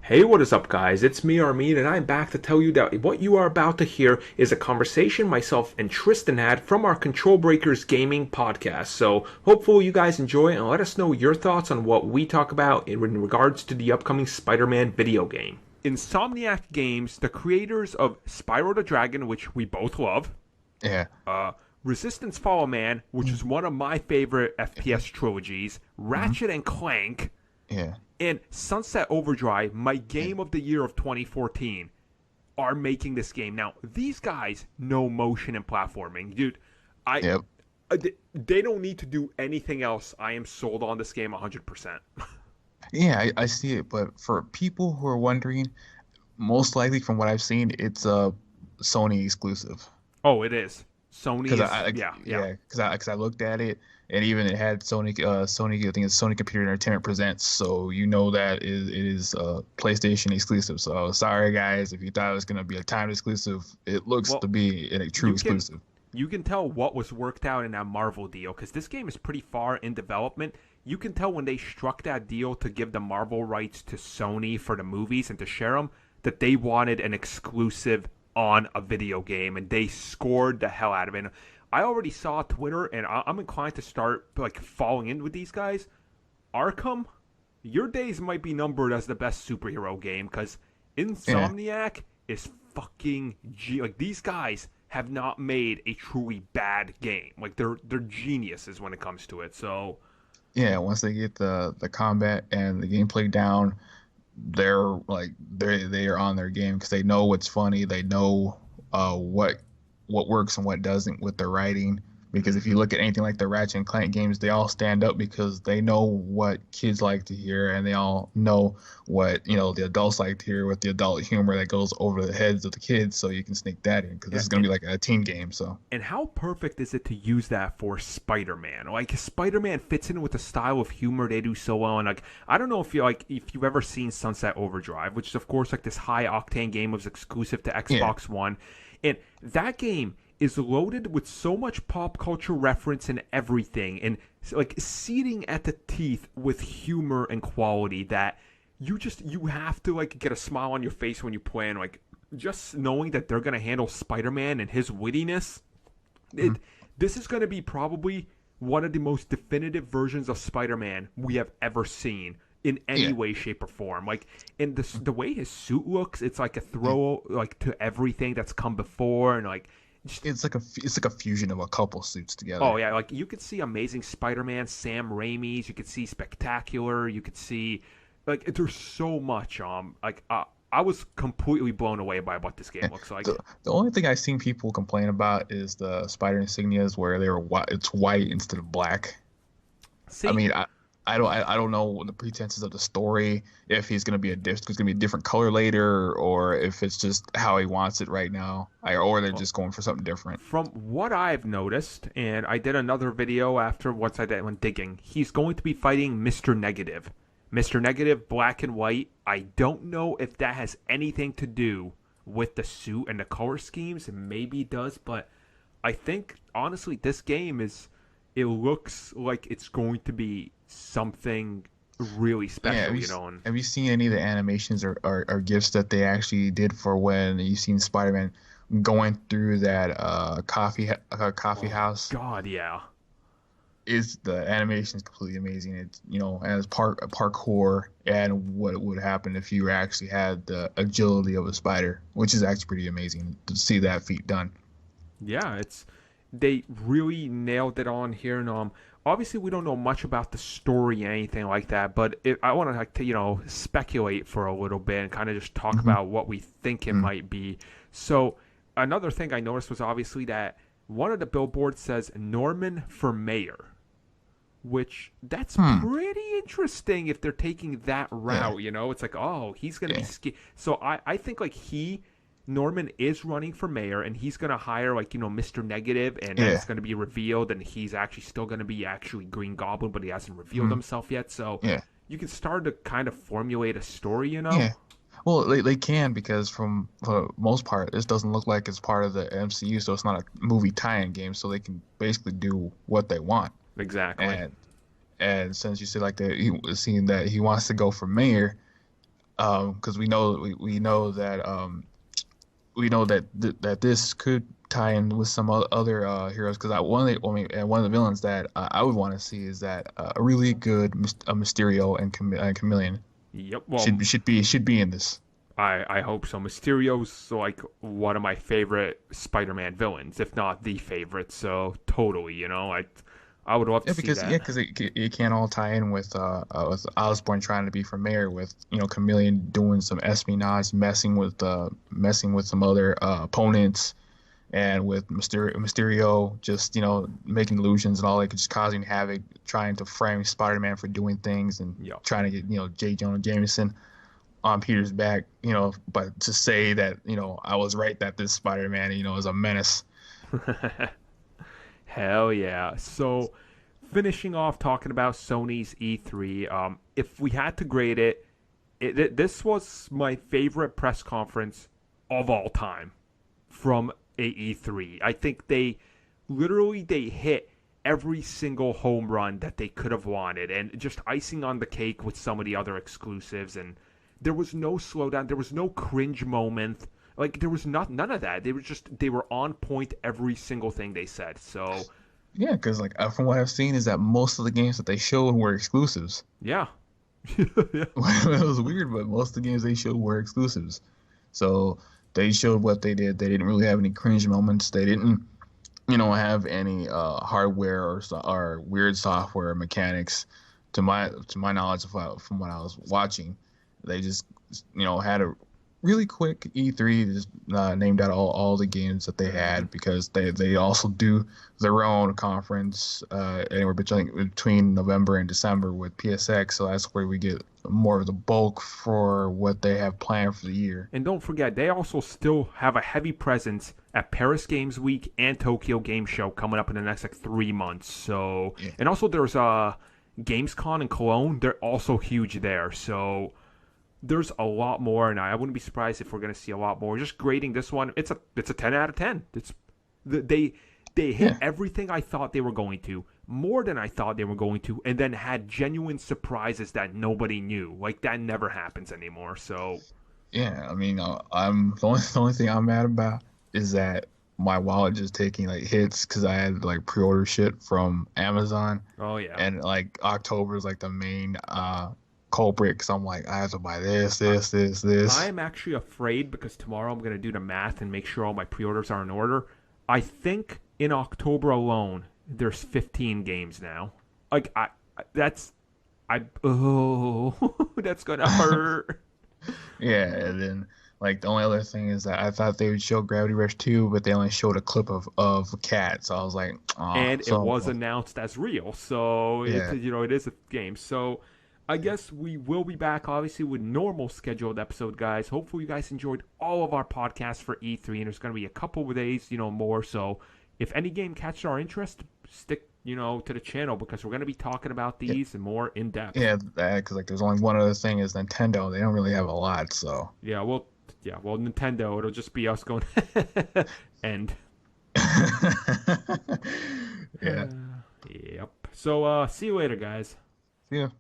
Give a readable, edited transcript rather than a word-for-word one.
Hey, what is up, guys? It's me, Armin, and I'm back to tell you that what you are about to hear is a conversation myself and Tristan had from our Control Breakers Gaming podcast. So, hopefully, you guys enjoy it and let us know your thoughts on what we talk about in regards to the upcoming Spider Man video game. Insomniac Games, the creators of Spyro the Dragon, which we both love, Yeah. uh, Resistance Fall Man, which is one of my favorite FPS trilogies, Hmm. Ratchet and Clank, Yeah. and Sunset Overdrive, my game of the year of 2014, are making this game. Now, these guys know motion and platforming. Dude, I Yep. they don't need to do anything else. I am sold on this game 100%. Yeah, I see it. But for people who are wondering, most likely from what I've seen, it's a Sony exclusive. Oh, it is. Sony Because is, I yeah, yeah. yeah, because I looked at it, and even it had Sony, I think it's Sony Computer Entertainment Presents. So you know that it is PlayStation exclusive. So sorry guys, if you thought it was gonna be a timed exclusive, it looks Well, to be a true you can exclusive. you can tell what was worked out in that Marvel deal because this game is pretty far in development. You can tell when they struck that deal to give the Marvel rights to Sony for the movies and to share them that they wanted an exclusive on a video game, and they scored the hell out of it. And I already saw Twitter, and I'm inclined to start like falling in with these guys. Arkham, your days might be numbered as the best superhero game because Yeah. Insomniac is fucking like these guys have not made a truly bad game. Like they're geniuses when it comes to it. So Yeah, once they get the combat and the gameplay down, they're like they are on their game because they know what's funny. They know what works and what doesn't with their writing. Because if you look at anything like the Ratchet and Clank games, they all stand up because they know what kids like to hear, and they all know what the adults like to hear with the adult humor that goes over the heads of the kids. So you can sneak that in because this yeah, is gonna be like a teen game. So and how perfect is it to use that for Spider-Man? Like Spider-Man fits in with the style of humor they do so well. And like I don't know if you've ever seen Sunset Overdrive, which is of course like this high octane game was exclusive to yeah, Xbox One, and that game is loaded with so much pop culture reference and everything, and like seeding at the teeth with humor and quality that you have to like get a smile on your face when you play, and like just knowing that they're gonna handle Spider-Man and his wittiness, mhm, it this is gonna be probably one of the most definitive versions of Spider-Man we have ever seen in any yeah, way, shape, or form. Like in the way his suit looks, it's like a yeah. throw like to everything that's come before, and like just It's like a fusion of a couple suits oh together. yeah, like you could see Amazing Spider-Man, Sam Raimi's, you could see Spectacular, you could see like there's so much. I was completely blown away by what this game Yeah. looks like. The only thing I've seen people complain about is the spider insignias where they were white, it's white instead of black. I See, mean, I don't know the pretenses of the story, if he's gonna be it's gonna be a different color later, or if it's just how he wants it right now, or they're well, just going for something different. from what I've noticed, and I did another video after once I did when digging, he's going to be fighting Mr. Negative. Mr. Negative, black and white. I don't know if that has anything to do with the suit and the color schemes. It maybe does, but I think honestly, this game is. It looks like it's going to be something really Yeah, special, you know. And have you seen any of the animations or gifs that they actually did for when you seen Spider-Man going through that coffee oh house? God, yeah. Is the animation is completely amazing. It's as parkour and what would happen if you actually had the agility of a spider, which is actually pretty amazing to see that feat done. Yeah, it's they really nailed it on here, and obviously we don't know much about the story and anything like that, but I want to like to speculate for a little bit and kind of just talk Hmm. about what we think it might be. So another thing I noticed was obviously that one of the billboards says Norman for mayor, which that's Hmm. pretty interesting if they're taking that Yeah. route. It's like, oh, he's gonna be Yeah. so I think like Norman is running for mayor, and he's gonna hire like Mr. Negative, and then Yeah. it's gonna be revealed, and he's actually still gonna be actually Green Goblin, but he hasn't revealed Hmm. himself yet. So Yeah. you can start to kind of formulate a story. Yeah. Well, they can because for the most part, this doesn't look like it's part of the MCU, so it's not a movie tie-in game, so they can basically do what they want. Exactly. And and since you said like that, he was seeing that he wants to go for mayor, because we know that that this could tie in with some other heroes. Because one of the villains that I would want to see is that a really good Mysterio and Chameleon Yep. Well, should be in this. I hope so. Mysterio's like one of my favorite Spider-Man villains, if not the favorite. So totally, I would love to see that. Because it can all tie in with Osborn trying to be for mayor, with Chameleon doing some espionage, messing with some other opponents, and with Mysterio just making illusions and all, like just causing havoc, trying to frame Spider-Man for doing things and Yep. trying to get J. Jonah Jameson on Peter's back, but to say that I was right that this Spider-Man is a menace. Hell yeah. So, finishing off talking about Sony's E3, if we had to grade this was my favorite press conference of all time from a E3. I think they hit every single home run that they could have wanted, and just icing on the cake with some of the other exclusives. And there was no slowdown, there was no cringe moment. Like, there was none of that. They were on point every single thing they said. So Yeah, because like from what I've seen is that most of the games that they showed were exclusives. yeah. It was weird, but most of the games they showed were exclusives. So they showed what they did. They didn't really have any cringe moments. They didn't, have any hardware or weird software mechanics. To my knowledge, from what I was watching, they just had a really quick E3, just named out all the games that they had, because they also do their own conference anywhere between November and December with PSX, so that's where we get more of the bulk for what they have planned for the year. And don't forget, they also still have a heavy presence at Paris Games Week and Tokyo Game Show coming up in the next 3 months. So, Yeah. and also there's Gamescom in Cologne. They're also huge there. So there's a lot more, and I wouldn't be surprised if we're going to see a lot more. Just grading this one, it's a 10 out of 10. They hit everything I thought they were going to, more than I thought they were going to, and then had genuine surprises that nobody knew. Like, that never happens anymore. So Yeah, I mean, I'm the only thing I'm mad about is that my wallet just taking like hits because I had like pre-order shit from Amazon, oh yeah. and like October is like the main culprit, because I'm like, I have to buy this. I am actually afraid, because tomorrow I'm going to do the math and make sure all my pre-orders are in order. I think in October alone, there's 15 games now. Like, that's going to hurt. Yeah, and then like the only other thing is that I thought they would show Gravity Rush 2, but they only showed a clip of a cat. So I was like, oh. And it was announced as real, so Yeah. it is a game. So I guess we will be back, obviously, with normal scheduled episode, guys. Hopefully you guys enjoyed all of our podcasts for E3, and there's going to be a couple of days, more. So if any game catches our interest, stick, to the channel, because we're going to be talking about these and more in depth. Yeah, because like there's only one other thing is Nintendo. They don't really have a lot, so. Well, Nintendo, it'll just be us going end. Yeah. Yep. So see you later, guys. Yeah.